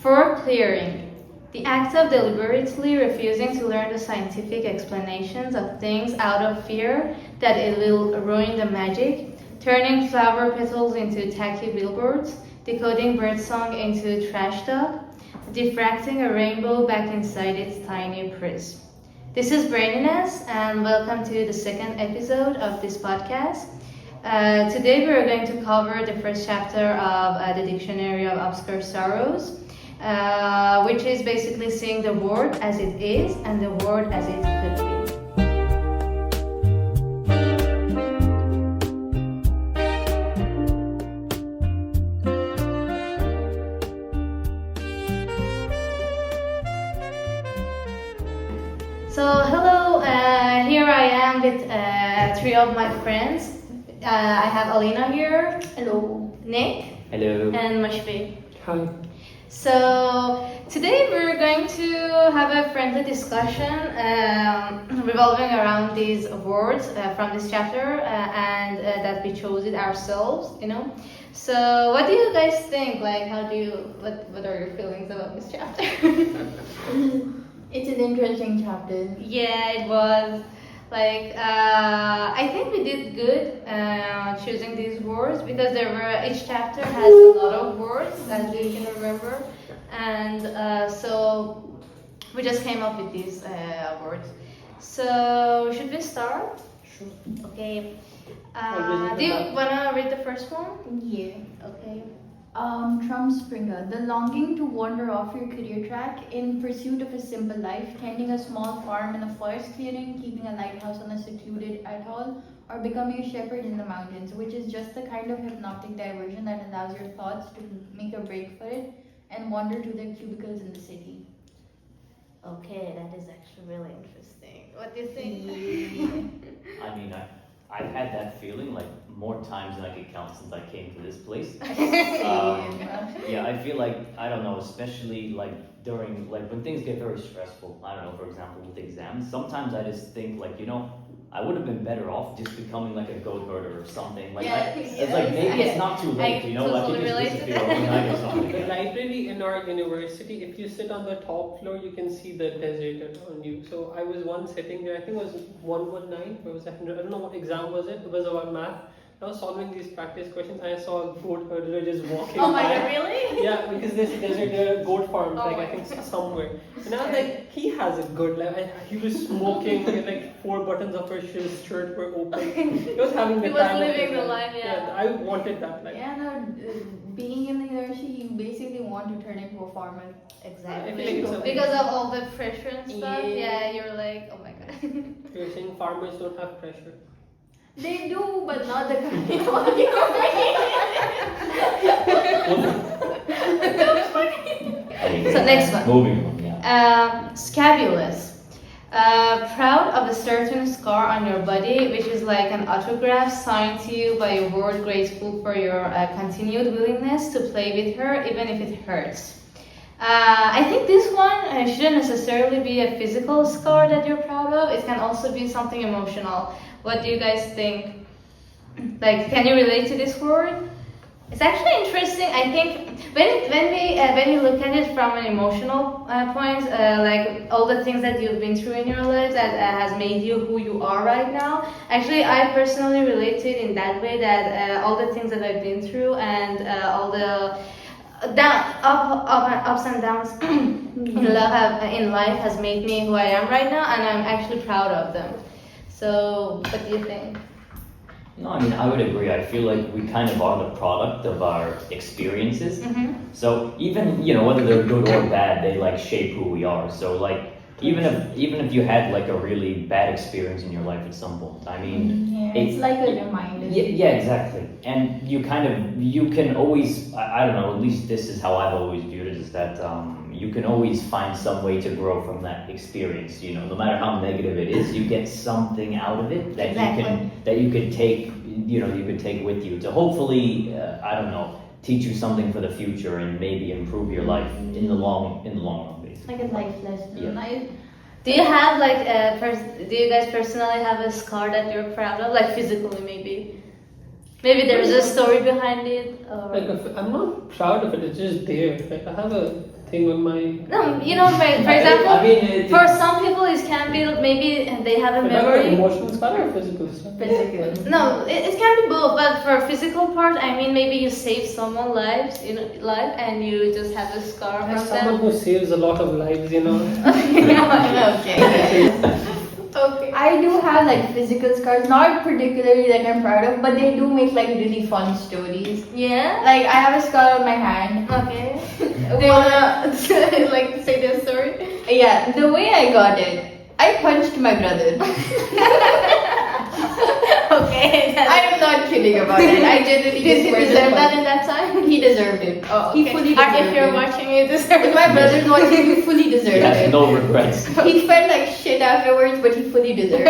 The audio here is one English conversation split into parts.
Foreclearing. The act of deliberately refusing to learn the scientific explanations of things out of fear that it will ruin the magic, turning flower petals into tacky billboards, decoding birdsong into trash talk, diffracting a rainbow back inside its tiny prism. This is Braininess, and welcome to the second episode of this podcast. Today we are going to cover the first chapter of the Dictionary of Obscure Sorrows, which is basically seeing the world as it is and the world as it could be. So hello, here I am with three of my friends. I have Alina here. Hello. Nick. Hello. And Mashfi. Hi. So today we're going to have a friendly discussion revolving around these words from this chapter and that we chose it ourselves, you know. So what do you guys think? Like, what are your feelings about this chapter? It's an interesting chapter. Yeah, it was. Like, I think we did good choosing these words because each chapter has a lot of words, as you can remember, and so we just came up with these words. So should we start? Sure. Okay. Do you wanna read the first one? Yeah. Okay. Trump Springer. The longing to wander off your career track in pursuit of a simple life, tending a small farm in a forest clearing, keeping a lighthouse on a secluded atoll, or becoming a shepherd in the mountains, which is just the kind of hypnotic diversion that allows your thoughts to make a break for it and wander to their cubicles in the city. Okay, that is actually really interesting. What do you think? I mean, I've had that feeling like more times than I could count since I came to this place. Yeah, I feel like, I don't know, especially like during, like when things get very stressful, I don't know, for example, with exams, sometimes I just think like, I would have been better off just becoming like a goat herder or something. Like, it's like maybe it's not too late, like totally you just relate to disappear that. overnight or something. The library in our university, if you sit on the top floor, you can see the desert on you. So I was once sitting there, I think it was 119, or was I don't know what exam was it. It was about math. I was solving these practice questions and I saw a goat herder just walking Oh my by. god, really? Yeah, because there are goat farms, Oh like my I think somewhere. And I was like, he has a good life. He was smoking, and like 4 buttons of his shirt were open. He was having the He was time of living his the life. life, yeah. I wanted that life. Yeah, no, being in the university, you basically want to turn into a farmer. Exactly. I feel like it's Because of all the pressure and stuff, Yeah. you're like, oh my god. You're saying farmers don't have pressure. They do, but not the kind of So next one. Moving on, yeah. Scabulous. Proud of a certain scar on your body, which is like an autograph signed to you by a word grateful for your continued willingness to play with her, even if it hurts. I think this one shouldn't necessarily be a physical scar that you're proud of. It can also be something emotional. What do you guys think? Like, can you relate to this word? It's actually interesting. I think when you look at it from an emotional point, like all the things that you've been through in your life that has made you who you are right now. Actually, I personally relate to it in that way that all the things that I've been through and all the ups and downs in life has made me who I am right now, and I'm actually proud of them. So, what do you think? No, I mean, I would agree. I feel like we kind of are the product of our experiences. Mm-hmm. So even, whether they're good or bad, they like shape who we are. So like, even if you had like a really bad experience in your life at some point, I mean, Yeah, it's like a reminder. yeah, exactly. And you can always, I don't know, at least this is how I've always viewed it, is that you can always find some way to grow from that experience. No matter how negative it is, you get something out of it that you can take, you could take with you to hopefully, I don't know, teach you something for the future and maybe improve your life in the long run, basically. Like a life lesson. Yeah. Do you have like do you guys personally have a scar that you're proud of, like physically maybe? Maybe there's a story behind it, or... Like, I'm not proud of it, it's just there. Like, I have a thing on my. No, you know, for example, I mean, for some people it can be maybe they have a But like an memory. emotional scar or physical scar? Physical. No, it can be both, but for physical part, I mean maybe you save someone's life and you just have a scar As from someone them. who saves a lot of lives, you know. Okay. Okay. I do have like physical scars, not particularly that I'm proud of, but they do make like really fun stories. Yeah. Like I have a scar on my hand. Okay. Do you wanna like say this story? Yeah, the way I got it, I punched my brother. Okay. I am not kidding about it. I genuinely Did he just deserve that in that time? He deserved it. Oh, He okay. fully If deserved you're it. watching, you deserve If it. my brother's watching, he fully he deserved has it. no regrets. He felt like shit afterwards, but he fully deserved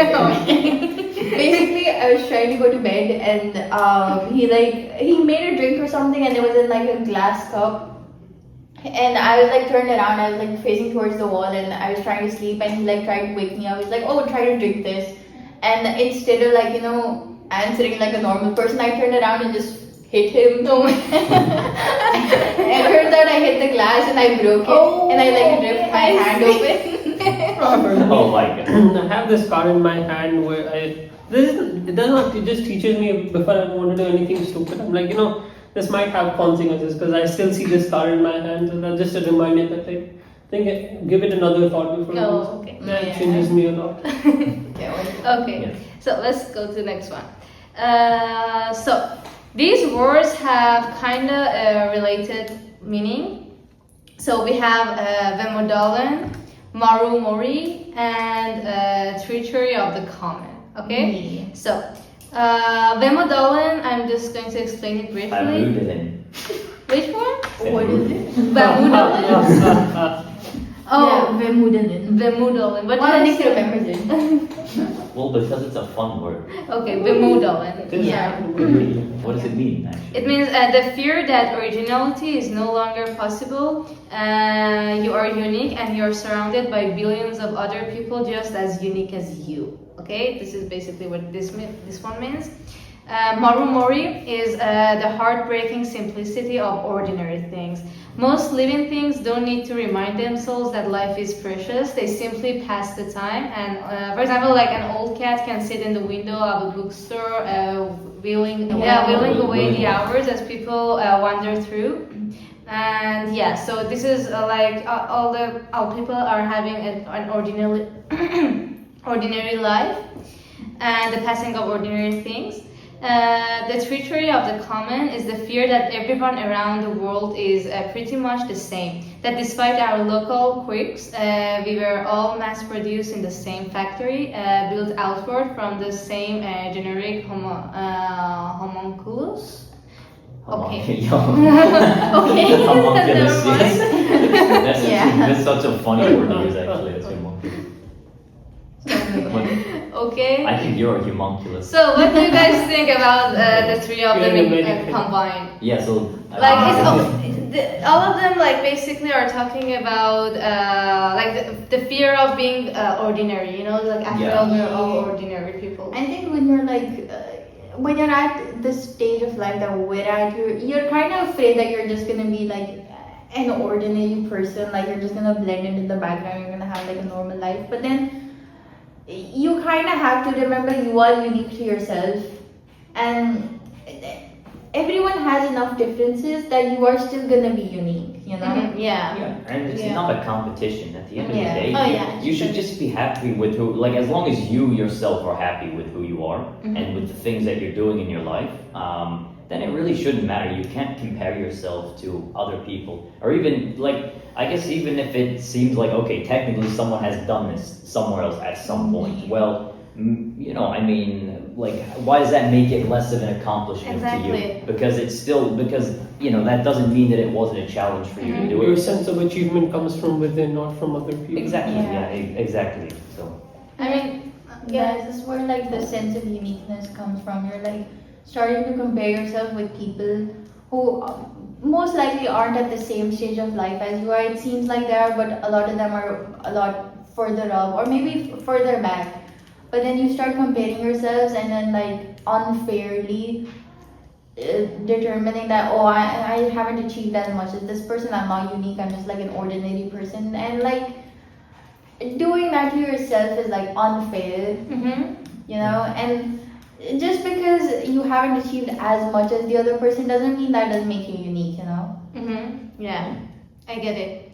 it. Basically, I was trying to go to bed, and he made a drink or something, and it was in like a glass cup. And I was like turned around, I was like facing towards the wall, and I was trying to sleep, and he like tried to wake me up. He's like, "Oh, try to drink this," and instead of like answering like a normal person, I turned around and just hit him. Oh my. It turns out I hit the glass and I broke it, and I like ripped my hand open. Oh my god. I have this scar in my hand where it does not, it just teaches me before I want to do anything stupid. I'm like, this might have consequences because I still see this scar in my hand. So that's just a reminder that I think give it another thought before I do Oh, so. okay. That Yeah. changes me a lot. Okay. Yeah. So let's go to the next one. So these words have kind of a related meaning. So we have Vemodalen, Maru Mori, and Treachery of the Common. Okay? So, Vemodalen, I'm just going to explain it I'm briefly. rooted in. Which one? What is it? Vemodalen? Oh, Yeah, Vemudalen. Vemodalen. What Well, did I Nick say? remembers it. Well, because it's a fun word. Okay, Vemodalen. Yeah. What does it mean, actually? It means the fear that originality is no longer possible. You are unique and you're surrounded by billions of other people just as unique as you. Okay, this is basically what this one means. Maru Mori is the heartbreaking simplicity of ordinary things. Most living things don't need to remind themselves that life is precious. They simply pass the time. And for example, like an old cat can sit in the window of a bookstore, wheeling away the hours as people wander through. And yeah, so this is like all people are having an ordinary ordinary life and the passing of ordinary things. The treachery of the common is the fear that everyone around the world is pretty much the same. That despite our local quirks, we were all mass-produced in the same factory, built outward from the same generic homunculus. Okay. Okay. Okay, Homunculus, never mind. yes. That's such a funny word to use, actually. That's homunculus. Okay. I think you're a homunculus. So, what do you guys think about the three of them combined? Yeah, so. Like all of them, like basically are talking about like the fear of being ordinary. Like after Yeah. all, we're all ordinary people. I think when you're like, when you're at the stage of life that we're at, you're kind of afraid that you're just gonna be like an ordinary person, like you're just gonna blend into the background, you're gonna have like a normal life. But then you kind of have to remember you are unique to yourself, and everyone has enough differences that you are still gonna be unique, Yeah. Yeah, and it's Yeah. not a competition. At the end of Yeah. the day, Oh, you, yeah. you should just be happy with who, like, as long as you yourself are happy with who you are and with the things that you're doing in your life, then it really shouldn't matter. You can't compare yourself to other people, or even like, I guess even if it seems like, okay, technically someone has done this somewhere else at some point. Well, I mean, like, why does that make it less of an accomplishment to Exactly. you? Because it's still, that doesn't mean that it wasn't a challenge for you to do Your it. sense of achievement comes from within, not from other people. Exactly, Yeah. exactly. So, I mean, yeah, this is where like the sense of uniqueness comes from. You're like starting to compare yourself with people who most likely aren't at the same stage of life as you are. It seems like they are, but a lot of them are a lot further up or maybe further back. But then you start comparing yourselves, and then like unfairly determining that, oh, I haven't achieved that much as this person, I'm not unique, I'm just like an ordinary person, and like doing that to yourself is like unfair, you know. And just because you haven't achieved as much as the other person doesn't mean that doesn't make you unique, you know. Yeah, I get it.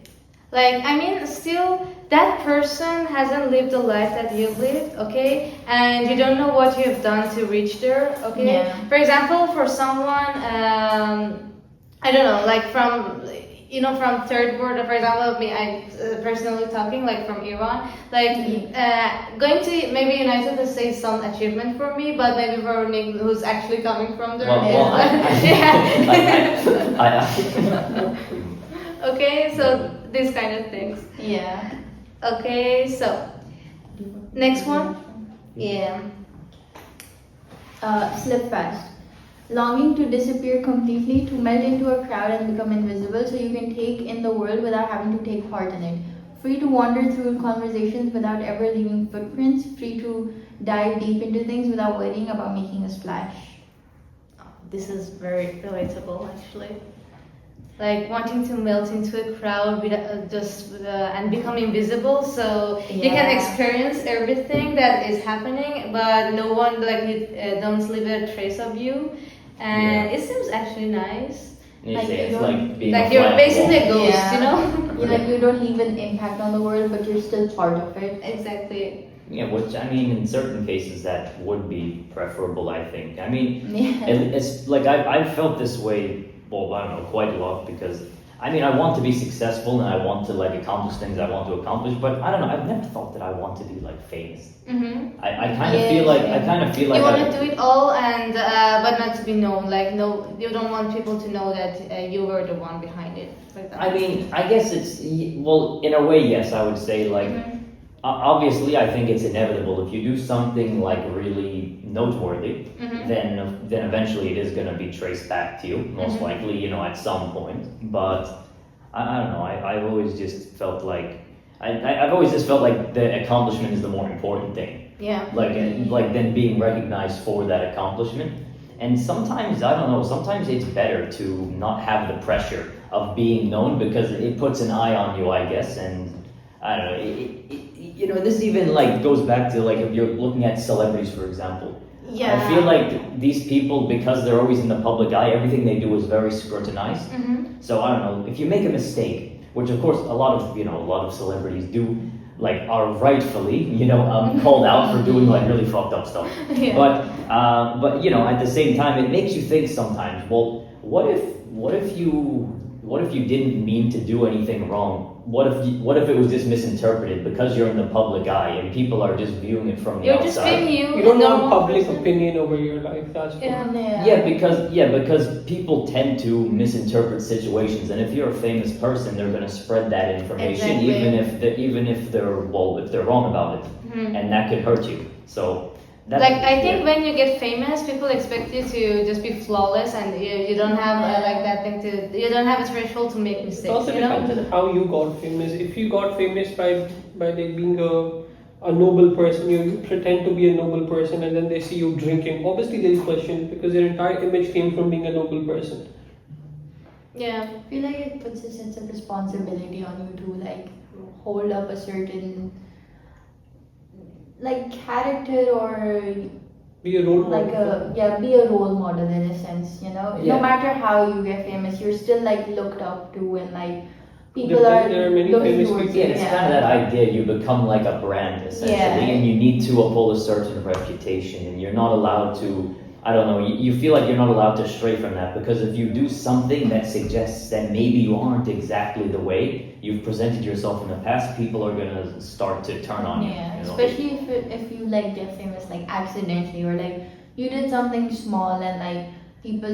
Like, I mean, still, that person hasn't lived the life that you've lived, okay? And you don't know what you have done to reach there, okay? Yeah. For example, for someone, I don't know, like from, you know, from third world, for example, me, I personally talking, like from Iran, like going to maybe United States some achievement for me, but maybe for Nick, who's actually coming from there, okay, so these kind of things. Yeah. Okay, so next one. Yeah. Slip fast. Longing to disappear completely, to melt into a crowd and become invisible so you can take in the world without having to take part in it. Free to wander through conversations without ever leaving footprints. Free to dive deep into things without worrying about making a splash. This is very relatable, actually. Like wanting to melt into a crowd with and become invisible, so you can experience everything that is happening, but no one don't leave a trace of you, and it seems actually nice. It's like being like a you're fly on the basically wall. a ghost, you know. You know, you don't leave an impact on the world, but you're still part of it. Exactly. Yeah, which I mean, in certain cases that would be preferable. I think. I mean, Yeah. it's like I've felt this way. Well, I don't know, quite a lot, because I mean, I want to be successful and I want to like accomplish things I want to accomplish, but I don't know, I've never thought that I want to be like famous. I kind of feel like You want to do it all, and but not to be known. Like, no, you don't want people to know that you were the one behind it. Like that. I mean, I guess it's, well, in a way, yes, I would say, like, obviously, I think it's inevitable. If you do something like really noteworthy, then eventually it is going to be traced back to you, most likely, you know, at some point. But I don't know. I've always just felt like I've always just felt like the accomplishment is the more important thing. Yeah. Like then being recognized for that accomplishment. And sometimes, I don't know, sometimes it's better to not have the pressure of being known, because it puts an eye on you, I guess. And I don't know, you know, this even like goes back to like if you're looking at celebrities, for example. Yeah. I feel like these people, because they're always in the public eye, everything they do is very scrutinized. So I don't know, if you make a mistake, which of course a lot of celebrities do, like are rightfully, you know, called out for doing like really fucked up stuff. Yeah. But you know, at the same time, it makes you think sometimes. Well, what if you didn't mean to do anything wrong? What if it was just misinterpreted because you're in the public eye and people are just viewing it from the You're outside? just being you. You don't a want normal public person. opinion over your life. That's what. Yeah. Because people tend to misinterpret situations, and if you're a famous person, they're going to spread that information, Exactly. even if they're wrong about it, and that could hurt you. So that's, Like, I think when you get famous, people expect you to just be flawless, and you don't have like that thing to, you don't have a threshold to make It mistakes, also you know? depends on how you got famous. If you got famous by like being a noble person, you pretend to be a noble person, and then they see you drinking. Obviously, they'll question it because your entire image came from being a noble person. Yeah. I feel like it puts a sense of responsibility on you to like hold up a certain like character, or Be a role like model. be a role model in a sense, you know. Yeah. No matter how you get famous, you're still like looked up to, and like people There are many looking famous towards people. Yeah, you. it's kind of that idea. You become like a brand essentially, Yeah. and you need to uphold a certain reputation, and you're not allowed to. I don't know. You feel like you're not allowed to stray from that, because if you do something that suggests that maybe you aren't exactly the way you've presented yourself in the past, people are gonna start to turn on you. Yeah, You know? especially if you like get famous like accidentally, or like you did something small and like people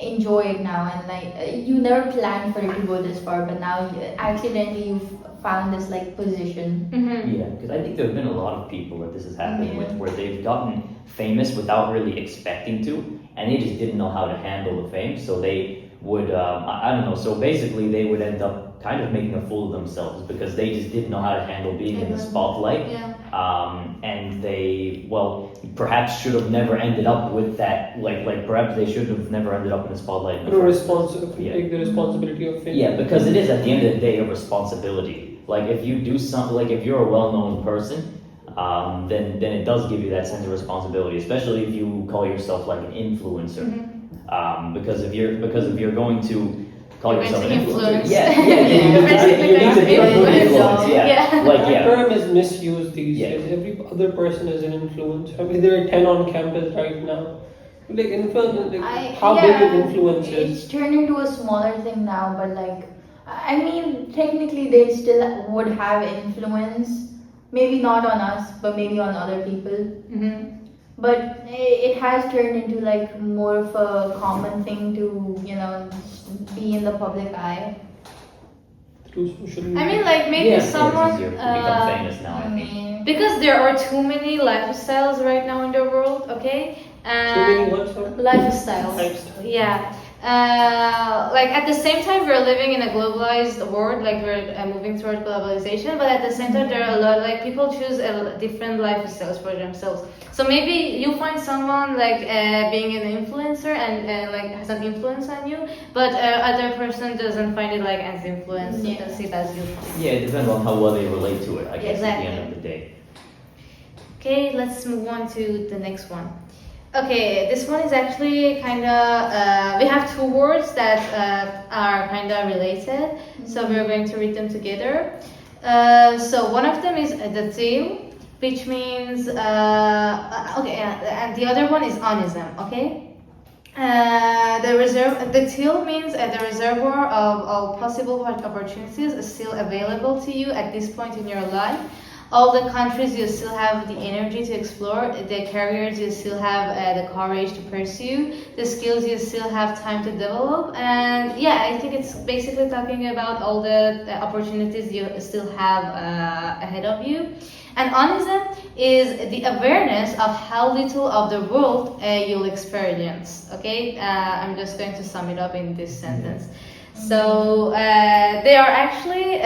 enjoy it now, and like you never planned for it to go this far, but now accidentally you've found this like position. Yeah, because I think there have been a lot of people that this has happened with, Yeah. where they've gotten famous without really expecting to, and they just didn't know how to handle the fame, so they would, I don't know, so basically they would end up kind of making a fool of themselves because they just didn't know how to handle being in the spotlight. Yeah. And they, well, perhaps should have never ended up with that, like perhaps they should have never ended up in the spotlight. In the first place. Yeah. Take the responsibility of it. Yeah, because it is at the end of the day a responsibility. Like if you do something, like if you're a well-known person, then it does give you that sense of responsibility, especially if you call yourself like an influencer. Because if you're going to call You're yourself going an to influencer, influence. you need to be a good influence. Yeah, Yeah. like The yeah. term is misused these Yeah. days. Every other person is an influencer. I mean, there are 10 on campus right now. Like influence, like how big an influence is. It's turned into a smaller thing now, but like, I mean, technically they still would have influence. Maybe not on us, but maybe on other people. But it has turned into like more of a common thing to, you know, be in the public eye. Through social media. I mean, like maybe Yeah, someone. it's easier to become famous now. I I think. mean, Because there are too many lifestyles right now in the world, okay? Too many And what, sorry? lifestyles. Lifestyle. Yeah. Like at the same time, we're living in a globalized world, like we're moving towards globalization, but at the same time, there are a lot, like people choose different lifestyles for themselves. So maybe you find someone like being an influencer and like has an influence on you, but other person doesn't find it like as influence, Yeah. see it as you. Yeah, it depends on how well they relate to it. I guess at the Exactly. end of the day. Okay, let's move on to the next one. Okay, this one is actually kind of, we have two words that are kind of related, so we're going to read them together. So one of them is the teal, which means, and the other one is onism, okay? The teal means the reservoir of all possible opportunities is still available to you at this point in your life. All the countries you still have the energy to explore, the careers you still have the courage to pursue, the skills you still have time to develop, and yeah, I think it's basically talking about all the opportunities you still have ahead of you. And onism is the awareness of how little of the world you'll experience. Okay, I'm just going to sum it up in this sentence. So they are actually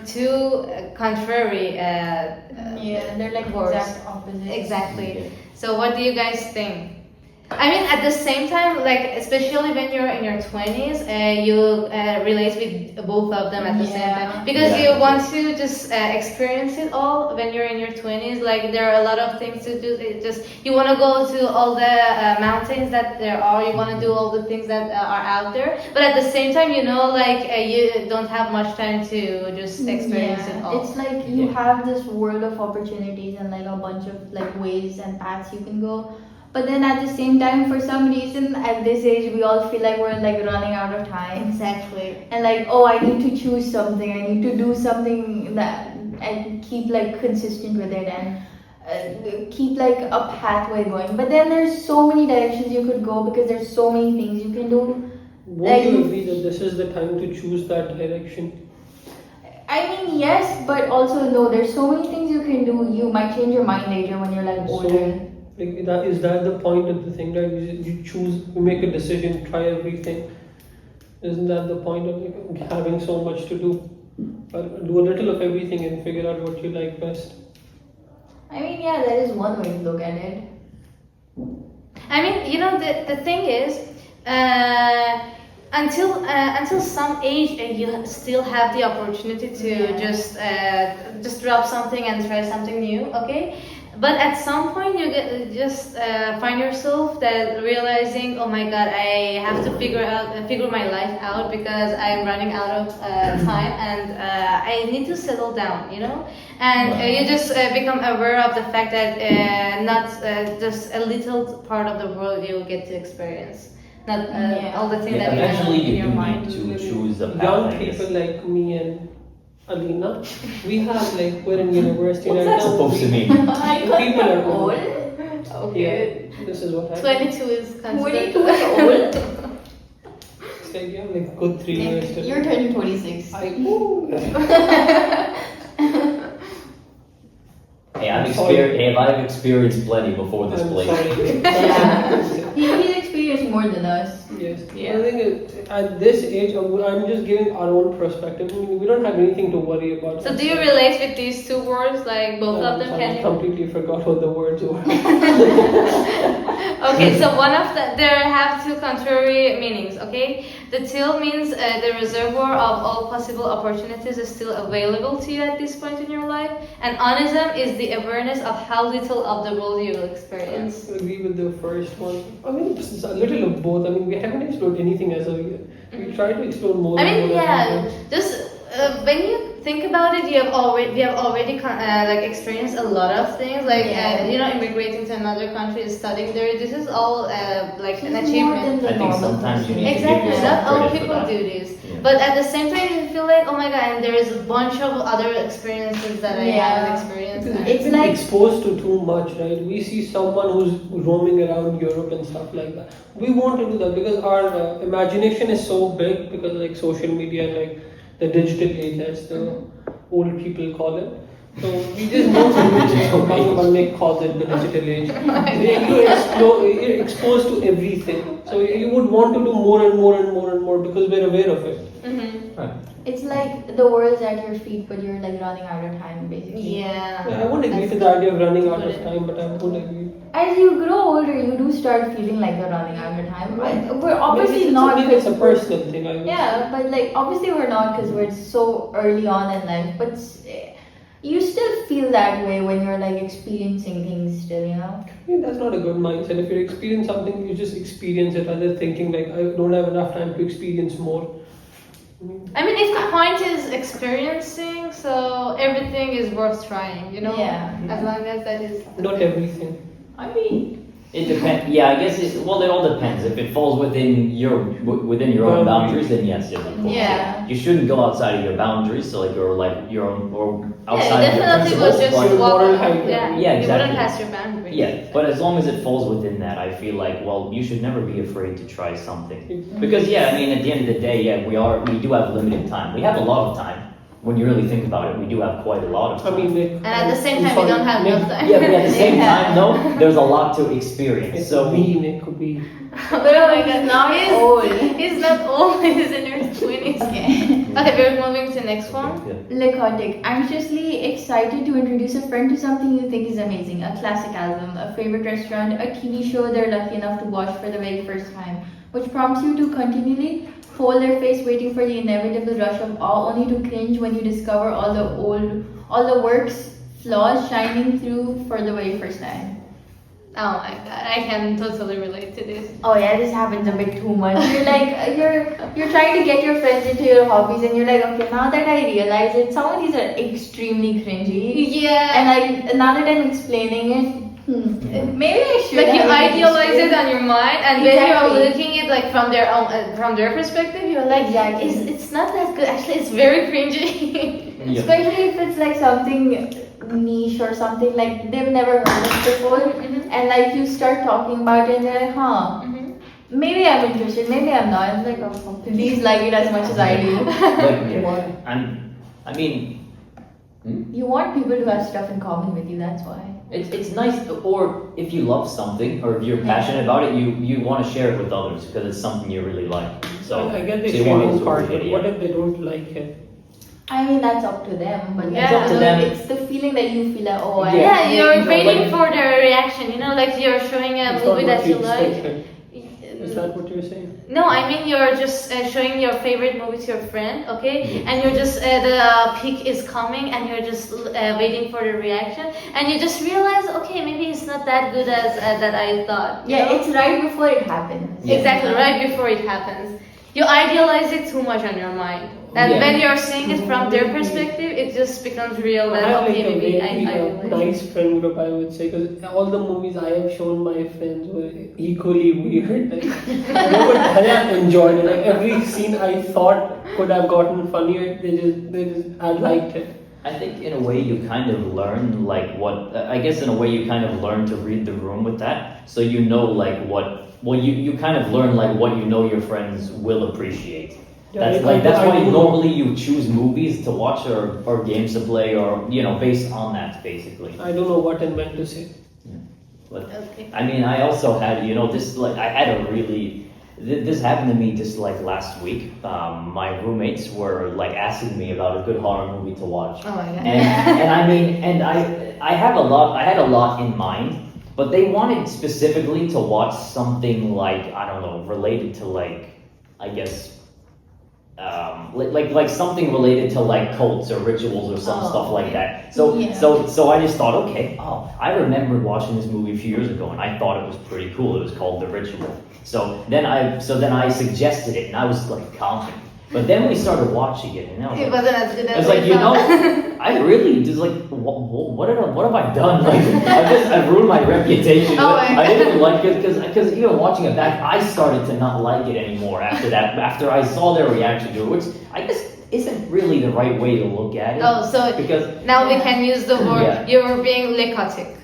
two contrary. yeah, they're like words. exact opposites. Exactly. Okay. So what do you guys think? I mean, at the same time, like especially when you're in your 20s, you relate with both of them at the same Yeah. time because Yeah. you want to just experience it all when you're in your 20s. Like there are a lot of things to do. It just you want to go to all the mountains that there are. You want to do all the things that are out there. But at the same time, you know, like you don't have much time to just experience it all. It's like you Yeah. have this world of opportunities and like a bunch of like ways and paths you can go. But then at the same time, for some reason, at this age, we all feel like we're like running out of time. Exactly. And like, oh, I need to choose something. I need to do something that and keep like consistent with it and keep like a pathway going. But then there's so many directions you could go because there's so many things you can do. Won't you agree that this is the time to choose that direction? I mean, yes, but also no. There's so many things you can do. You might change your mind later when you're like older. Like that is that the point of the thing, right? You choose, you make a decision, try everything. Isn't that the point of like, having so much to do? Do a little of everything and figure out what you like best. I mean, yeah, that is one way to look at it. I mean, you know, the thing is, until some age, you still have the opportunity to just drop something and try something new. Okay. But at some point, you just find yourself that realizing, oh my God, I have to figure my life out because I'm running out of time and I need to settle down, you know. And you just become aware of the fact that not just a little part of the world you get to experience, not all the things Yeah, that you have eventually in you your do mind. need to choose a path. Young I guess. people like me and Alina, we have like we're in university What's right that now. supposed to mean? People are old. Okay. Yeah, this is what happens. 22 is considered 22 is old. It's like you have like good 3 years to You're turning 26. Hey, I've experienced plenty before this I'm place. sorry. Yeah. He's experienced more than us. Yes. Yeah. I think at this age, I'm just giving our own perspective. I mean, we don't have anything to worry about. So do you relate with these two words? Like both of them? I Can you? completely forgot what the words were. Okay, so one of the there have two contrary meanings. Okay, the till means the reservoir of all possible opportunities is still available to you at this point in your life, and onism is the awareness of how little of the world you will experience. I agree with the first one. I mean, it's a little of both. I mean, we haven't explored anything as of yet. We try to explore more. I and mean, more as yeah, we go. just when you think about it, we have already like experienced a lot of things. Like Yeah. you know, immigrating to another country, studying there. This is all like an More achievement. than the I think normal sometimes you person. need to give Exactly, yourself not all credit for people that. do this. Yeah. But at the same time, you feel like, oh my god, and there is a bunch of other experiences that I Yeah. haven't experienced. Because It's we've been like- exposed to too much, right? We see someone who's roaming around Europe and stuff like that. We want to do that because our imagination is so big because like social media, like the digital age, that's the old people call it. So we just know someone may call it the digital age. You're exposed to everything. So you would want to do more and more and more and more because we're aware of it. It's like the world's at your feet, but you're like running out of time, basically. Yeah. Yeah, I won't agree to the idea of running out of time, but I would agree. As you grow older, you do start feeling like you're running out of time. We're obviously Maybe not. Maybe it's a 'cause personal thing. I would Yeah, but like obviously we're not because we're so early on in life. But you still feel that way when you're like experiencing things still, you know. I mean, that's not a good mindset. If you experience something, you just experience it rather than thinking like I don't have enough time to experience more. I mean, if the point is experiencing, so everything is worth trying, you know? Yeah. As long as that is. Not everything. I mean, it depends. Yeah, I guess it all depends. If it falls within your own boundaries, then yes, of course. Yeah. You shouldn't go outside of your boundaries, so like your own or outside Yeah, of your definitely principles. was just but- walk. moral high ground. Yeah, Yeah, you exactly. wouldn't pass your boundaries. Yeah, but as long as it falls within that, I feel like you should never be afraid to try something. Because yeah, I mean, at the end of the day, yeah, we do have limited time. We have a lot of time. When you really think about it, we do have quite a lot of I time. mean, Nick, And at the same I'm time, we sorry, don't have Nick, enough time. Yeah, but at the same Yeah. time, though, there's a lot to experience. It's So me, Nick, could be. But oh my god, not he's, old. he's not old, he's in her 20s. Okay. Okay, we're moving to next one. Yeah. Laconic, anxiously excited to introduce a friend to something you think is amazing. A classic album, a favorite restaurant, a TV show they're lucky enough to watch for the very first time, which prompts you to continually hold their face waiting for the inevitable rush of awe, only to cringe when you discover all the work's flaws shining through for the very first time. Oh my god, I can totally relate to this. Oh yeah, this happens a bit too much. You're like you're trying to get your friends into your hobbies, and you're like, okay, now that I realize it, some of these are extremely cringy. Yeah. And like now that I'm explaining it, maybe I should. Like you have idealize it on your mind, and when Exactly. you're looking at like from their perspective, you're like, Exactly. it's not that good. Actually, it's very cringy. Yeah. Especially if it's like something niche or something like they've never heard of before, and like you start talking about it, and they're like, huh. Maybe I'm interested, maybe I'm not. I'm like, oh, please like it as much as I do. But, yeah, Why? I mean, You want people to have stuff in common with you, that's why. it's nice, or if you love something, or if you're passionate about it, you want to share it with others because it's something you really like. So, I get the so you want sharing to part, appreciate but it, what yeah. if they don't like it? I mean, that's up to them, but It's up to them. It's the feeling that you feel like, oh, Yeah. Yeah, you're No, waiting like- for their reaction. You know, like you're showing a It's not movie what that you like. expected. Is that what you're saying? No, I mean you're just showing your favorite movie to your friend, okay? Yeah. And you're just the peak is coming, and you're just waiting for the reaction, and you just realize, okay, maybe it's not that good as that I thought. you Yeah, know? it's right before it happens. Yeah. Exactly, right before it happens. You idealize it too much on your mind. That Yeah. when you're seeing it from their perspective, it just becomes real. I That have okay, like a maybe I very idealize. nice friend group, I would say, because all the movies I have shown my friends were equally weird. Like, they would have enjoyed it. Like every scene I thought could have gotten funnier, I liked it. I think in a way you kind of learn like what I guess in a way you kind of learn to read the room with that, so you know like you kind of learn like what you know your friends will appreciate. That's why normally you choose movies to watch or games to play or based on that basically. I don't know what I meant to say. But Okay. I mean I also had this like I had a really This happened to me just like last week. My roommates were like asking me about a good horror movie to watch. Oh my god. And I mean, and I had a lot in mind, but they wanted specifically to watch something like, I don't know, related to like, I guess, like something related to like cults or rituals or some Oh, stuff like okay. that. So Yeah. so I just thought, okay, I remembered watching this movie a few years ago, and I thought it was pretty cool. It was called The Ritual. So then I suggested it, and I was like confident. But then we started watching it, and I was It like, wasn't as good as it's like, I you know, thought. I really just like, what have I done? Like, I've ruined my reputation. Oh my I didn't like it because even watching it back, I started to not like it anymore after that. After I saw their reaction to it, which I guess isn't really the right way to look at it. Oh, so Because now we can use the word Yeah. you're being lekotic.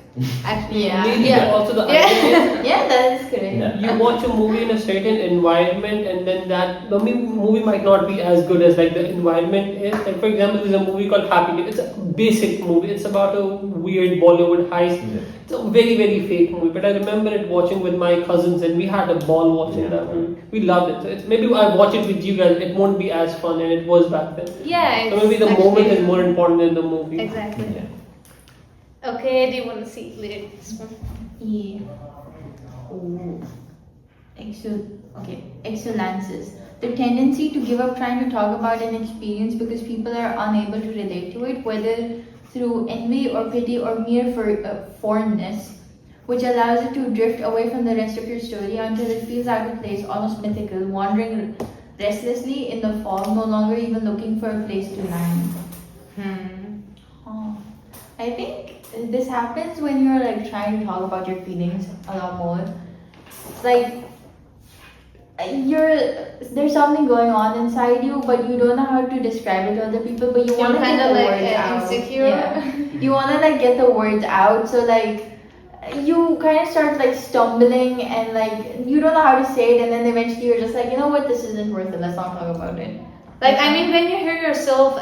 Actually, Yeah. Maybe Yeah. also the Yeah. idea is Yeah, that is correct. Yeah. you watch a movie in a certain environment, and then the movie might not be as good as like the environment is. Like for example, there's a movie called Happy Days. It's a basic movie. It's about a weird Bollywood heist. It's a very very fake movie. But I remember it watching with my cousins, and we had a ball watching Yeah. that movie. We loved it. So it's, maybe I watch it with you guys. It won't be as fun, and it was back then. Yeah. So maybe the it's moment actually- is more important than the movie. Exactly. Yeah. Okay, do you want to see this one? Yeah. Oh. Exulances. The tendency to give up trying to talk about an experience because people are unable to relate to it, whether through envy or pity or mere foreignness, which allows it to drift away from the rest of your story until it feels out of place, almost mythical, wandering restlessly in the fog, no longer even looking for a place to land. Oh. I think this happens when you're like trying to talk about your feelings a lot more. It's like there's something going on inside you, but you don't know how to describe it to other people. But you You're want to kind get of the like words out. insecure. Yeah. You want to like get the words out, so like you kind of start like stumbling and like you don't know how to say it, and then eventually you're just like, you know what, this isn't worth it. Let's not talk about it. Like, I mean, when you hear yourself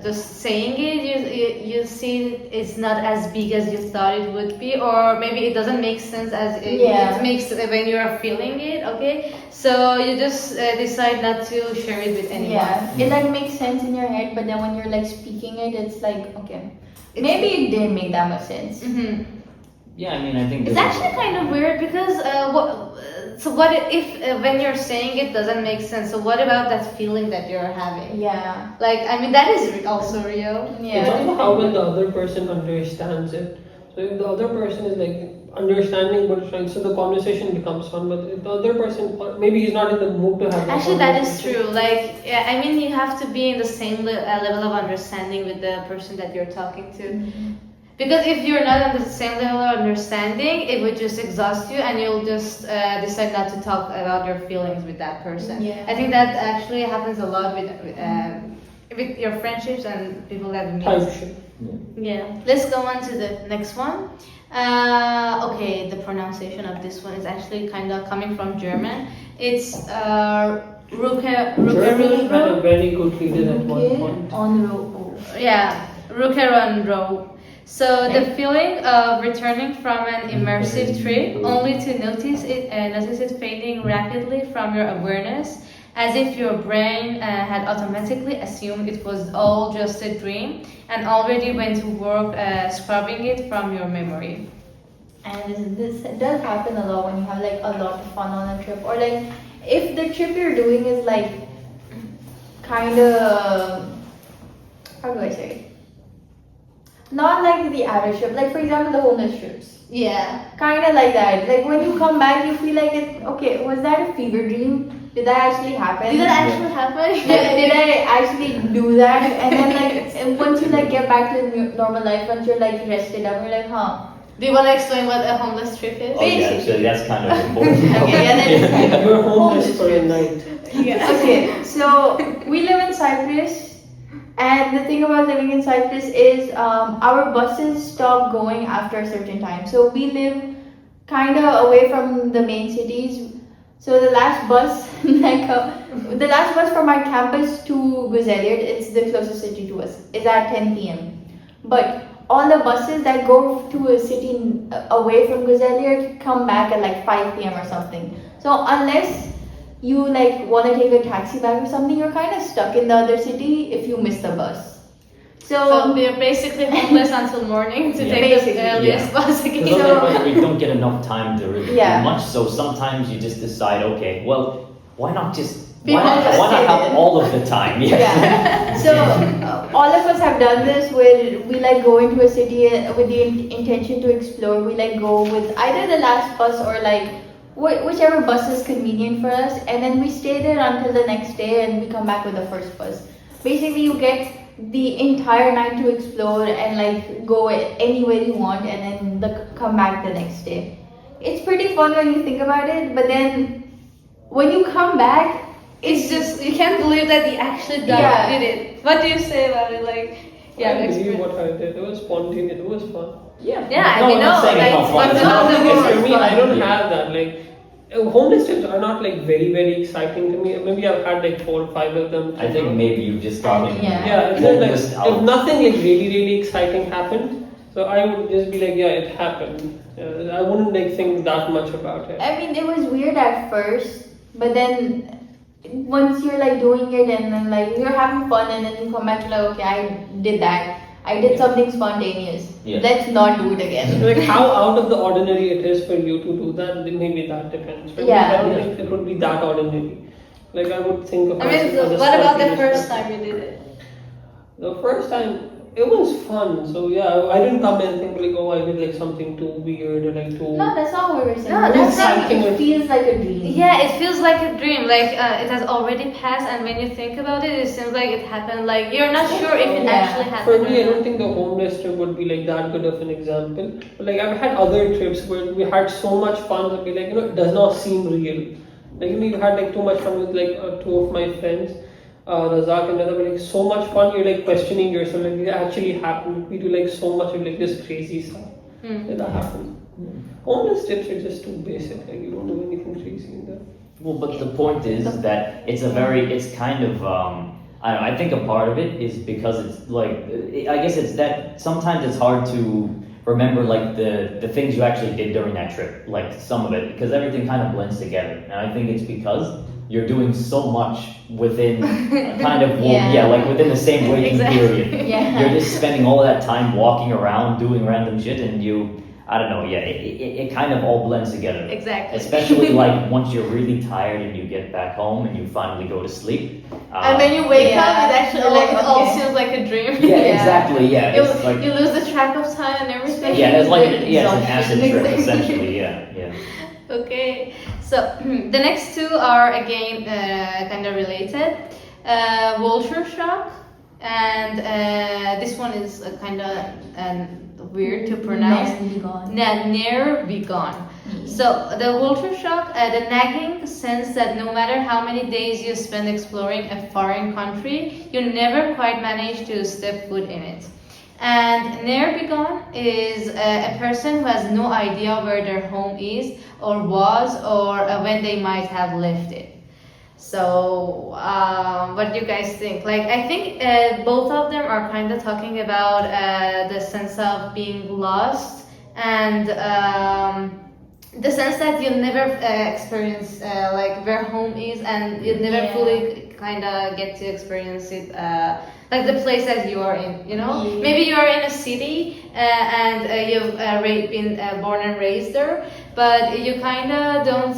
just saying it, you see it's not as big as you thought it would be, or maybe it doesn't make sense as Yeah. it makes when you are feeling it. Okay, so you just decide not to share it with anyone. Yeah, it like makes sense in your head, but then when you're like speaking it, it's like okay, It's- maybe it didn't make that much sense. Mhm. Yeah, I mean, I think It's this is- actually kind of weird because what if when you're saying it doesn't make sense? So what about that feeling that you're having? Yeah, Like, I mean, that is also real. It's yeah, also how well the other person understands it. So if the other person is like understanding what it's like, so the conversation becomes fun. But if the other person, or maybe he's not in the mood to have. Actually, that is true. Like, yeah, I mean, you have to be in the same level of understanding with the person that you're talking to. Because if you're not on the same level of understanding, it would just exhaust you, and you'll just decide not to talk about your feelings with that person. Yeah. I think that actually happens a lot with your friendships and people that we Type meet. shit. Yeah. Let's go on to the next one. Okay, the pronunciation of this one is actually kind of coming from German. It's Germany had a very good leader at one Okay, point. on the road. Yeah, Rukeronro. So the feeling of returning from an immersive trip, only to notice it fading rapidly from your awareness, as if your brain had automatically assumed it was all just a dream and already went to work scrubbing it from your memory. And this does happen a lot when you have like a lot of fun on a trip, or like if the trip you're doing is like kind of, how do I say it? Not like the average trip, like for example the homeless trips. Yeah. Kind of like that. Like when you come back, you feel like it. Okay, was that a fever dream? Did that actually happen? Did that actually happen? Did I actually do that? And then like once you like get back to normal life, once you're like rested up, you're like, huh? Do you want to explain what a homeless trip is? Oh yeah, so that's kind of important. Okay, yeah, that is kind of. You're homeless for a night. Yeah. Okay, so we live in Cyprus, and the thing about living in Cyprus is our buses stop going after a certain time. So we live kind of away from the main cities. So the last bus, the last bus from our campus to Güzelyurt, it's the closest city to us, is at 10 p.m. But all the buses that go to a city away from Güzelyurt come back at like 5 p.m. or something. So unless you like want to take a taxi back or something, you're kind of stuck in the other city if you miss the bus. So we are basically homeless until morning to Yeah. take the Basically, earliest yeah. bus again. Because So- otherwise we don't get enough time to really Yeah. do much. So sometimes you just decide, okay, well, why not just Be why not honest. have all of the time? Yeah. So all of us have done this where we like go into a city with the intention to explore. We like go with either the last bus or like whichever bus is convenient for us, and then we stay there until the next day and we come back with the first bus. Basically, you get the entire night to explore and like go anywhere you want, and then come back the next day. It's pretty fun when you think about it, but then when you come back, It's just you can't believe that you actually Yeah. did it. What do you say about it? Like, yeah, I believe experience. what I did. It was spontaneous. It was fun. Yeah. Yeah, no, we I'm know, not saying like, it's not fun. it's It's not not- the Because most for me, I don't Yeah. have that. Like, homeless trips are not like very exciting to me. Maybe I've had like 4 or 5 of them. I think maybe you've just gotten Yeah. Yeah, it's just like homeless if out. nothing like really exciting happened, so I would just be like, yeah, it happened. I wouldn't like think that much about it. I mean, it was weird at first, but then once you're like doing it and then like you're having fun and then you come back to like, okay, I did that. I did something spontaneous. Yeah. Let's not do it again. Like how out of the ordinary it is for you to do that, then maybe that depends. For me, Yeah. I don't think it would be that ordinary. Like I would think of I mean, myself as a what about the spontaneous first person. time you did it? The first time, it was fun. So yeah, I didn't come and think like, oh, I did like something too weird or like too. No, that's not what we're saying. No, We're that's saying not- it feels like a dream. Yeah, it feels like a dream. Like it has already passed, and when you think about it, it seems like it happened. Like you're not sure if it Yeah. actually For happened. me, I or don't not. think the homeless trip would be like that good of an example. But like I've had other trips where we had so much fun that we like it does not seem real. Like you had like too much fun with like 2 of my friends, Razak and another. Like so much fun, you're like questioning yourself. Like it actually happened. We do like so much of like this crazy stuff. Hmm. Yeah, that happened. Homeless trips are just too basic. Like you don't do anything crazy in there. Well, but the point is that it's kind of, I don't know, I think a part of it is because it's like, I guess it's that sometimes it's hard to remember like the things you actually did during that trip, like some of it, because everything kind of blends together. And I think it's because you're doing so much within a kind of, Yeah. like within the same waking Exactly. period. Yeah. You're just spending all of that time walking around doing random shit and I don't know, yeah, it kind of all blends together. Exactly. Especially like once you're really tired and you get back home and you finally go to sleep. And when you wake Yeah. up, it actually You're like, it all okay. seems like a dream. yeah, exactly, yeah. You, It's like you lose the track of time and everything. yeah, it's like the it's an acid exhaustion. trip Exactly. essentially, yeah. Okay, so the next two are again kind of related. Vulture shock, and this one is kind of weird to pronounce. Never be gone. Ne'er be gone. So the vulture shock, the nagging sense that no matter how many days you spend exploring a foreign country, you never quite manage to step foot in it. And ne'er be gone is a person who has no idea where their home is or was or when they might have left it. So, what do you guys think? Like, I think both of them are kind of talking about the sense of being lost and the sense that you never experience like where home is, and you never Yeah. fully kind of get to experience it. Like the place that you are in, you know? Yeah. Maybe you are in a city and you've been born and raised there, but you kind of don't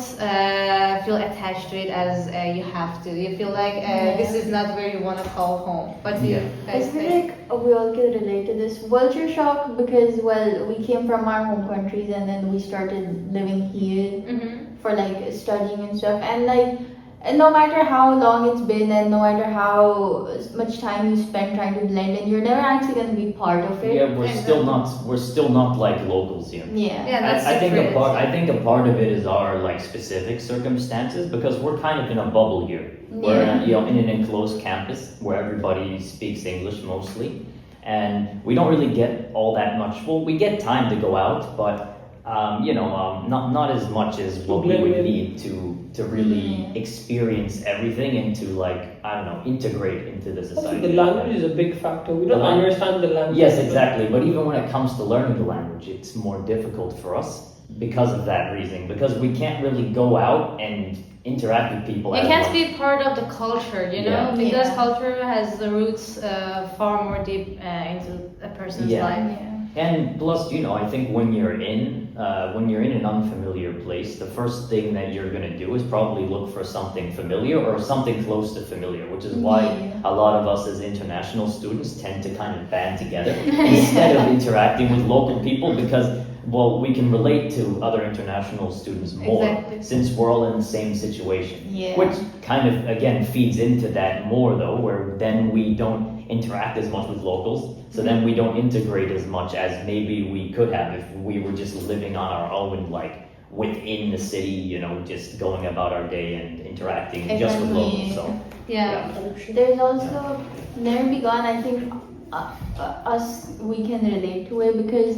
feel attached to it as you have to. You feel like this is not where you want to call home. What do you I guys feel think? like we all can relate to this. Vulture shock because, well, we came from our home countries and then we started living here Mm-hmm. for like studying and stuff. And like, and no matter how long it's been and no matter how much time you spend trying to blend in, you're never actually going to be part of it. Yeah, we're still not like locals here. Yeah. Yeah, that's I think different. I think a part of it is our like specific circumstances because we're kind of in a bubble here. We're in an enclosed campus where everybody speaks English mostly, and we don't really get all that much. Well, we get time to go out, but not as much as what we would need to really experience everything and to like I don't know integrate into the Also, society. the language is a big factor. We don't The lang- understand the language. Yes, exactly. But even when it comes to learning the language, it's more difficult for us because of that reason. Because we can't really go out and interact with people. You as can't much. be part of the culture, you know, Yeah. because Yeah. culture has the roots far more deep into a person's Yeah. life. Yeah. And plus, I think when you're in an unfamiliar place, the first thing that you're gonna do is probably look for something familiar or something close to familiar, which is why Yeah. a lot of us as international students tend to kind of band together instead of interacting with local people because, well, we can relate to other international students more Exactly. since we're all in the same situation. Yeah. Which kind of, again, feeds into that more though, where then we don't interact as much with locals, so then we don't integrate as much as maybe we could have if we were just living on our own, like within the city, just going about our day and interacting just with Exactly. locals. So, Yeah. There's also Never Be Gone. I think we can relate to it because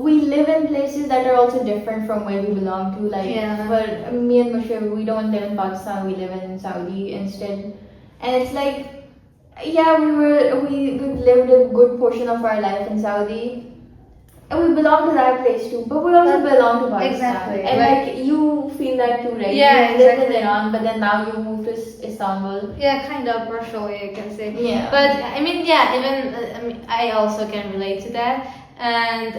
we live in places that are also different from where we belong to. Like, Yeah. but me and Mushrif, we don't live in Pakistan. We live in Saudi instead, and it's like, yeah, we've lived a good portion of our life in Saudi. And we belong to that place too, but we also belong to Pakistan. Exactly. And like you feel that too, right? Yeah, you lived in exactly. Iran, but then now you moved to Istanbul. Yeah, kind of partially, I can say. Yeah. But I mean, yeah, even I also can relate to that, and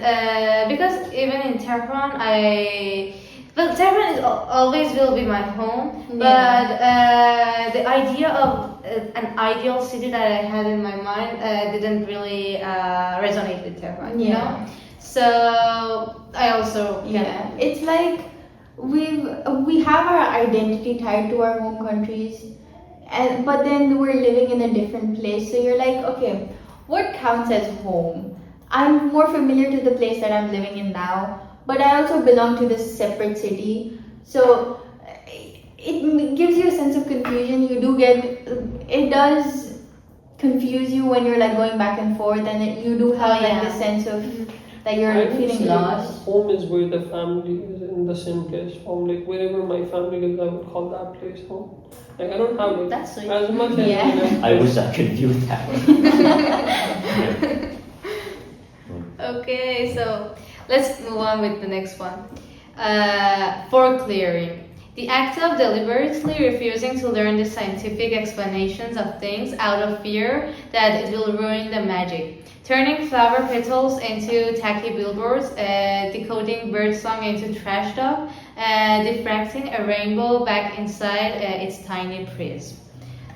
because even in Tehran, Tehran is always will be my home. But the idea of an ideal city that I had in my mind didn't really resonate with Tehran. You know. So I also Yeah, it's like we have our identity tied to our home countries, but then we're living in a different place. So you're like, okay, what counts as home? I'm more familiar to the place that I'm living in now, but I also belong to this separate city. So it gives you a sense of confusion. It does confuse you when you're like going back and forth, and you do have like this sense of that you're I would feeling say lost. home is where the family is in the simplest form. Like wherever my family lives, I would call that place home. Like I don't have like That's sweet. as much as Yeah. I wish I could view it that way. Okay, so let's move on with the next one. For clearing. The act of deliberately refusing to learn the scientific explanations of things out of fear that it will ruin the magic. Turning flower petals into tacky billboards, decoding birdsong into trash talk, diffracting a rainbow back inside its tiny prism.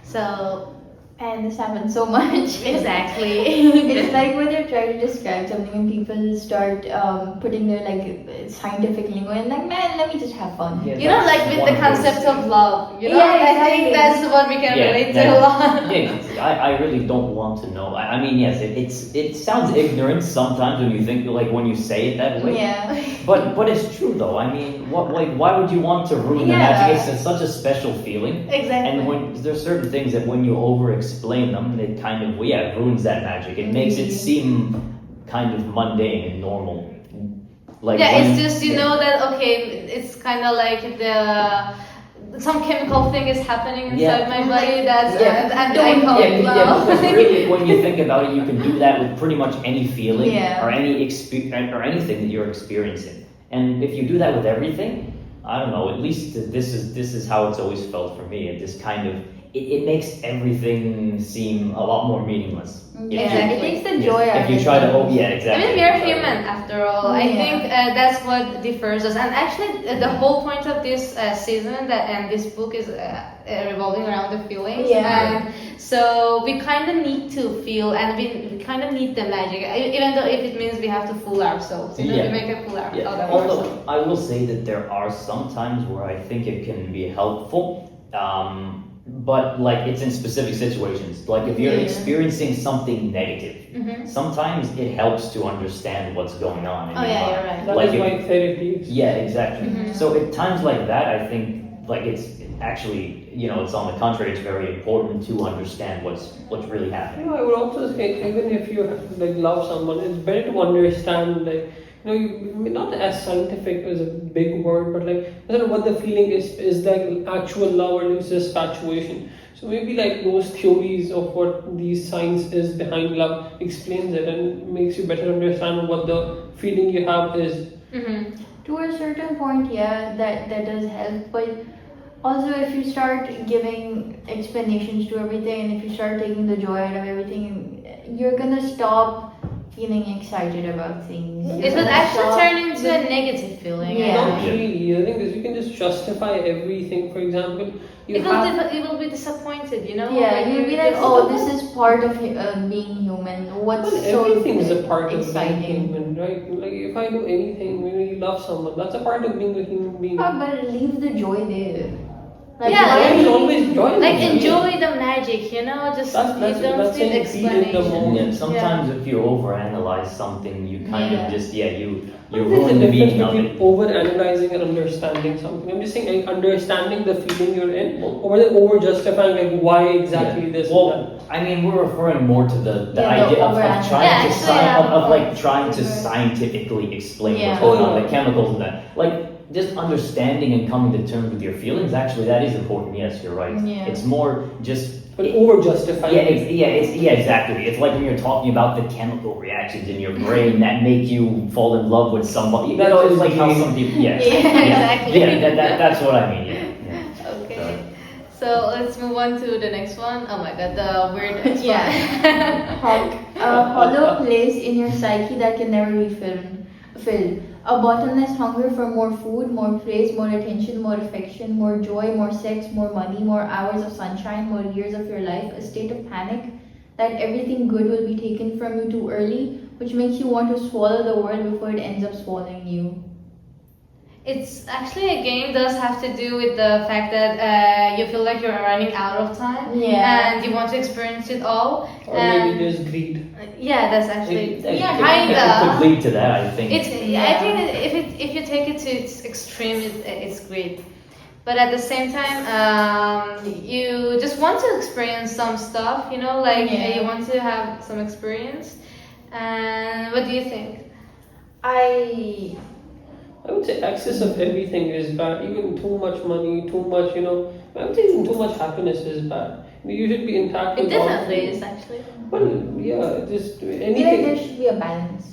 So, And this happens so much. exactly. It's like when you're trying to describe something and people start putting their like scientific lingo and like, man, let me just have fun. Yeah. You know, like with the concept of love, you know, Yeah, I think exactly. that's what we can Yeah, relate to yeah. a lot. Yeah, I really don't want to know. I mean, yes, it sounds ignorant sometimes when you think like when you say it that way. Yeah. But it's true though. I mean, why would you want to ruin the Yeah. magic? It's such a special feeling. Exactly. And when there's certain things that when you over-explain them, it kind of ruins that magic. It makes it seem kind of mundane and normal. Like yeah, when- it's just you know that okay, it's kind of like some chemical thing is happening inside Yeah. my body that's Yeah. and I hope Yeah, because really, when you think about it, you can do that with pretty much any feeling Yeah. or any or anything that you're experiencing. And if you do that with everything, I don't know. At least this is how it's always felt for me. It just kind of it makes everything seem a lot more meaningless. If Yeah, you- it takes the yes, joy out If you of try to, things. yeah, I exactly. mean, we are human after all. I Yeah. think that's what differs us. And actually, the whole point of this season and this book is revolving around the feelings. Yeah. And so we kind of need to feel, and we kind of need the magic, even though if it means we have to fool ourselves, you know, Yeah. we make a fool out Yeah. of Although ourselves. I will say that there are some times where I think it can be helpful. But like it's in specific situations. Like if you're Yeah. experiencing something negative, Mhm. sometimes it helps to understand what's going on in Oh your yeah, mind. you're right. That Like is if- why therapy is. Yeah, exactly. Mhm. So at times like that, I think like it's actually, it's on the contrary, it's very important to understand what's really happening. I would also say even if you like love someone, it's better to understand you not as scientific is a big word, but like I don't know what the feeling is like actual love or is just infatuation. So maybe like those theories of what these science is behind love explains it and makes you better understand what the feeling you have is. Mhm. To a certain point, yeah, that does help, but Also, if you start giving explanations to everything and if you start taking the joy out of everything, you're gonna stop feeling excited about things. You're It would gonna actually stop- turn into a negative feeling. Yeah. Not really. The thing is, you can just justify everything. For example, you have. You will be disappointed, you know? Yeah, you'll be like, you- oh, this is part of being human. What's Well, so everything is a part of being exciting? human, right? Like if I do anything, you love someone, that's a part of being a human being. But leave the joy there. Like, Yeah, why There is leave- always joy. in Like it. enjoy the magic, you know? Just That's- you don't that's need saying be in the explanation. moment. Yeah, sometimes if you overanalyze something, you kind Yeah. of just you There's a ruin the difference meaning of between it. over-analyzing and understanding something. I'm just saying, like, understanding the feeling you're in, or then over-justifying, like, why exactly Yeah. this and Well, I mean, we're referring more to the Yeah, the idea of overanalyze. trying Yeah, to actually, yeah. of like trying to Over- scientifically explain Yeah. what's going Oh, on, yeah. the chemicals and that. Like just understanding and coming to terms with your feelings. Actually, that is important. Yes, you're right. Yeah. It's more just. But over-justifying. Yeah, exactly. It's like when you're talking about the chemical reactions in your brain that make you fall in love with somebody. You That know, is it's like how gay. some people. Yeah, Yeah, exactly. Yeah, that's what I mean. Yeah. Okay. So let's move on to the next one. Oh my god, the weird next Yeah. one. A hollow place in your psyche that can never be filled. A bottomless hunger for more food, more praise, more attention, more affection, more joy, more sex, more money, more hours of sunshine, more years of your life. A state of panic that everything good will be taken from you too early, which makes you want to swallow the world before it ends up swallowing you. It's actually again does have to do with the fact that you feel like you're running out of time Yeah. and you want to experience it all. Or maybe And there's greed. yeah, that's actually It kinda. could lead to that, I think. It's I think if you take it to its extreme, it's great. But at the same time, you just want to experience some stuff, you know, like Yeah. you want to have some experience. And what do you think? I would say excess of everything is bad. Even too much money, too much, I would say even too much happiness is bad. You should be intact It with all definitely things. is actually. Well, yeah, just I feel like anything. there should be a balance.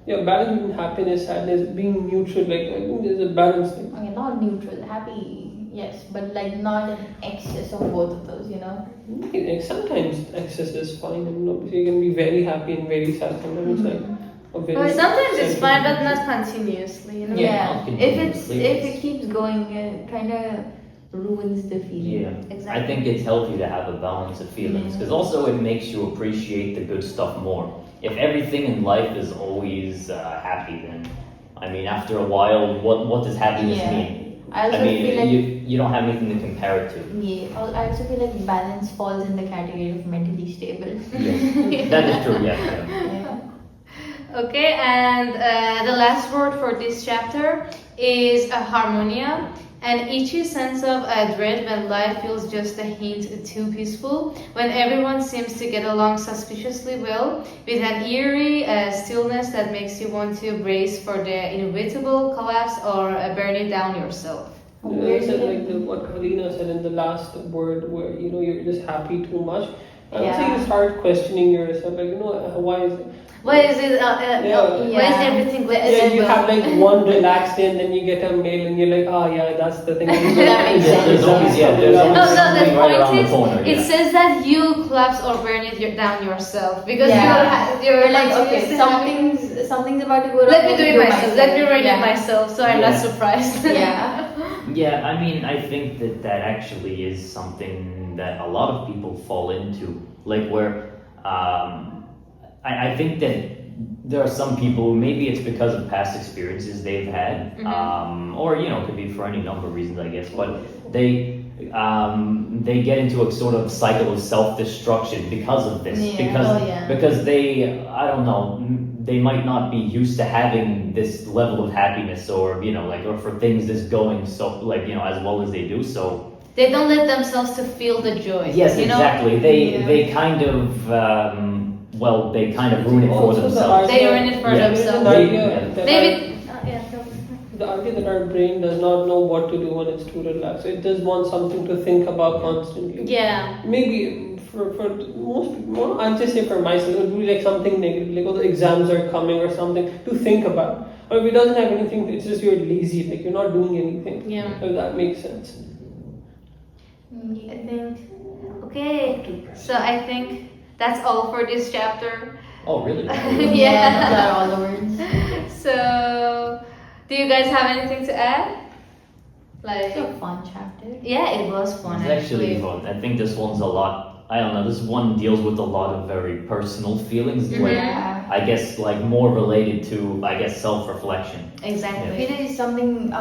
Yeah, balance between happiness, sadness, being neutral. Like I think there's a balance thing. Okay, not neutral, happy, yes, but like not an excess of both of those, you know? Like, sometimes excess is fine, and obviously you can be very happy and very sad. Sometimes it's like a very. Well, sometimes it's fine, but sentiment. not continuously, you know. Yeah. Yeah, not if it keeps going, it kind of ruins the feeling. Yeah, Exactly. I think it's healthy to have a balance of feelings because also it makes you appreciate the good stuff more. If everything in life is always happy, then I mean, after a while, what does happiness Yeah. mean? I also I mean, feel like you don't have anything to compare it to. yeah, I also feel like balance falls in the category of mentally stable. Yeah. That is true. Yeah. Yeah. Okay, and the last word for this chapter is harmonia. An itchy sense of dread when life feels just a hint too peaceful, when everyone seems to get along suspiciously well, with an eerie stillness that makes you want to brace for the inevitable collapse or burn it down yourself. Yeah, I said like what Alina said in the last word, where you're just happy too much. I would say Yeah. you start questioning yourself, like why is it? Why is it? Why is everything like Yeah, so you well? have like one relaxed day and then you get a mail and you're like, oh yeah, that's the thing. That makes sense. There's always there's No, always no, the something right around point the corner. is, it Yeah. says that you collapse or burn it down yourself because Yeah. you're You're like, continuously okay, having- something's about to go wrong. Let me do it myself. Let me write Yeah. it myself, so I'm not Yeah. surprised. Yeah. Yeah, I mean, I think that actually is something that a lot of people fall into. Like where, I think that there are some people, maybe it's because of past experiences they've had, or it could be for any number of reasons, I guess. But they get into a sort of cycle of self-destruction because of this. Yeah. Because Oh, yeah. because they, I don't know, they might not be used to having this level of happiness, or or for things that's going so as well as they do. So They don't let themselves to feel the joy. yes, you know? exactly. They kind of they kind of ruin it for Also the themselves. They ruin it for Yeah. themselves. The They- idea yeah. that Maybe. our- the idea that our brain does not know what to do when it's too relaxed. It does want something to think about constantly. Yeah. Maybe for most people, I'll just say for myself, it would be like something negative, like the exams are coming or something to think about. Or if it doesn't have anything, it's just you're lazy, like you're not doing anything. Yeah. If that makes sense. I think. Okay, so I think that's all for this chapter. Oh, really? Yeah. Those are all the words. So, do you guys have anything to add? It's Like, a fun chapter. yeah, it was fun. It's actually fun. I think this one's a lot. I don't know. This one deals with a lot of very personal feelings. Mhm. Like Yeah. I guess like more related to self-reflection. Exactly. It is something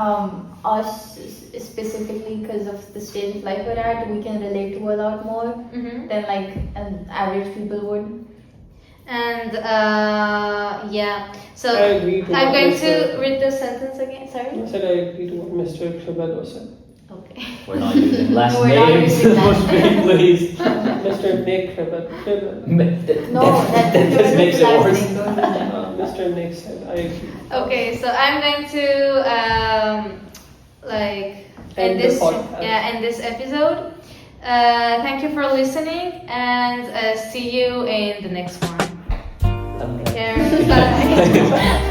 us specifically because of the stage of life we're at, we can relate to a lot more Mm-hmm. than like an average people would. And yeah, so I agree to I'm what going Mr. to read the sentence again. Sorry. I said I agree to what Mr. Kribello said. Okay. We're not using last We're not names. using last Mushfiq, please. Mr. Nick Kribello. No, that that's just makes it last worse. name, don't do that. Mr. Nick said I agree. Okay, so I'm going to like End the podcast. end this episode. Thank you for listening, and see you in the next one. Okay. Take care. Bye.